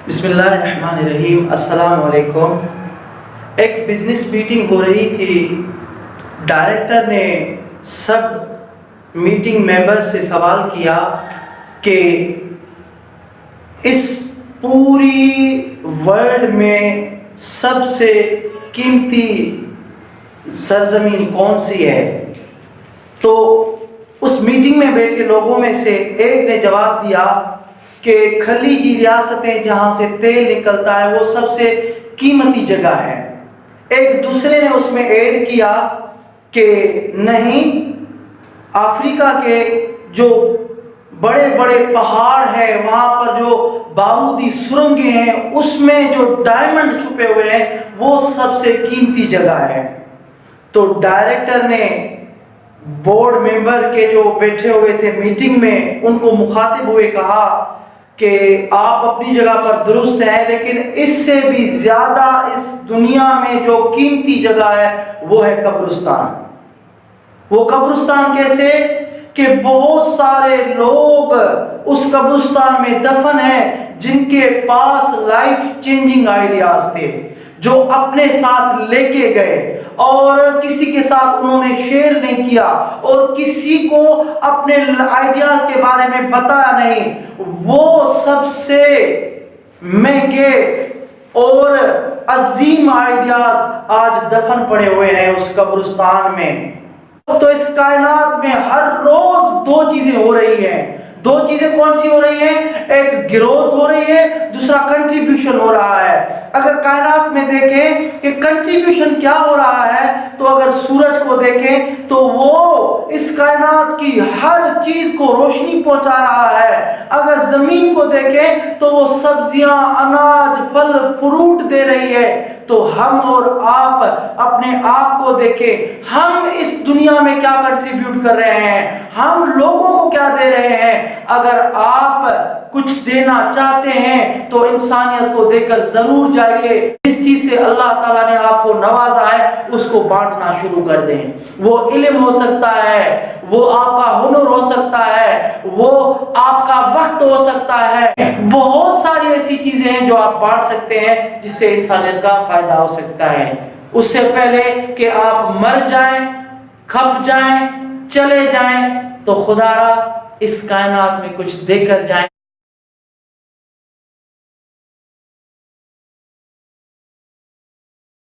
بسم اللہ الرحمن الرحیم۔ السلام علیکم۔ ایک بزنس میٹنگ ہو رہی تھی۔ ڈائریکٹر نے سب میٹنگ ممبر سے سوال کیا کہ اس پوری ورلڈ میں سب سے قیمتی سرزمین کون سی ہے؟ تو اس میٹنگ میں بیٹھے لوگوں میں سے ایک نے جواب دیا کہ خلیجی ریاستیں جہاں سے تیل نکلتا ہے وہ سب سے قیمتی جگہ ہے۔ ایک دوسرے نے اس میں ایڈ کیا کہ نہیں، افریقہ کے جو بڑے بڑے پہاڑ ہیں، وہاں پر جو بارودی سرنگیں ہیں، اس میں جو ڈائمنڈ چھپے ہوئے ہیں وہ سب سے قیمتی جگہ ہے۔ تو ڈائریکٹر نے بورڈ ممبر کے جو بیٹھے ہوئے تھے میٹنگ میں ان کو مخاطب ہوئے کہا کہ آپ اپنی جگہ پر درست ہیں، لیکن اس سے بھی زیادہ اس دنیا میں جو قیمتی جگہ ہے وہ ہے قبرستان۔ وہ قبرستان کیسے کہ بہت سارے لوگ اس قبرستان میں دفن ہیں جن کے پاس لائف چینجنگ آئیڈیاز تھے، جو اپنے ساتھ لے کے گئے اور کسی کے ساتھ انہوں نے شیئر نہیں کیا اور کسی کو اپنے آئیڈیاز کے بارے میں بتایا نہیں۔ وہ سب سے مہنگے اور عظیم آئیڈیاز آج دفن پڑے ہوئے ہیں اس قبرستان میں۔ تو اس کائنات میں ہر روز دو چیزیں ہو رہی ہیں۔ دو چیزیں کون سی ہو رہی ہیں؟ ایک گروتھ ہو رہی ہے، دوسرا کنٹریبیوشن ہو رہا ہے۔ اگر کائنات میں دیکھیں کہ کنٹریبیوشن کیا ہو رہا ہے تو اگر سورج کو دیکھیں تو وہ اس کائنات کی ہر چیز کو روشنی پہنچا رہا ہے۔ اگر زمین کو دیکھیں تو وہ سبزیاں، اناج، پھل، فروٹ دے رہی ہے۔ تو ہم اور آپ اپنے آپ کو دیکھیں، ہم اس دنیا میں کیا کنٹریبیوٹ کر رہے ہیں، ہم لوگوں کو کیا دے رہے ہیں۔ اگر آپ کچھ دینا چاہتے ہیں تو انسانیت کو دے کر ضرور جائیے۔ جس چیز سے اللہ تعالیٰ نے آپ کو نوازا ہے اس کو بانٹنا شروع کر دیں۔ وہ علم ہو سکتا ہے، وہ آپ کا ہنر ہو سکتا ہے، وہ آپ کا وقت ہو سکتا ہے، بہت ساری ایسی چیزیں ہیں جو آپ بانٹ سکتے ہیں جس سے انسانیت کا فائدہ ہو سکتا ہے۔ اس سے پہلے کہ آپ مر جائیں، کھپ جائیں، چلے جائیں، تو خدا را اس کائنات میں کچھ دے کر جائیں۔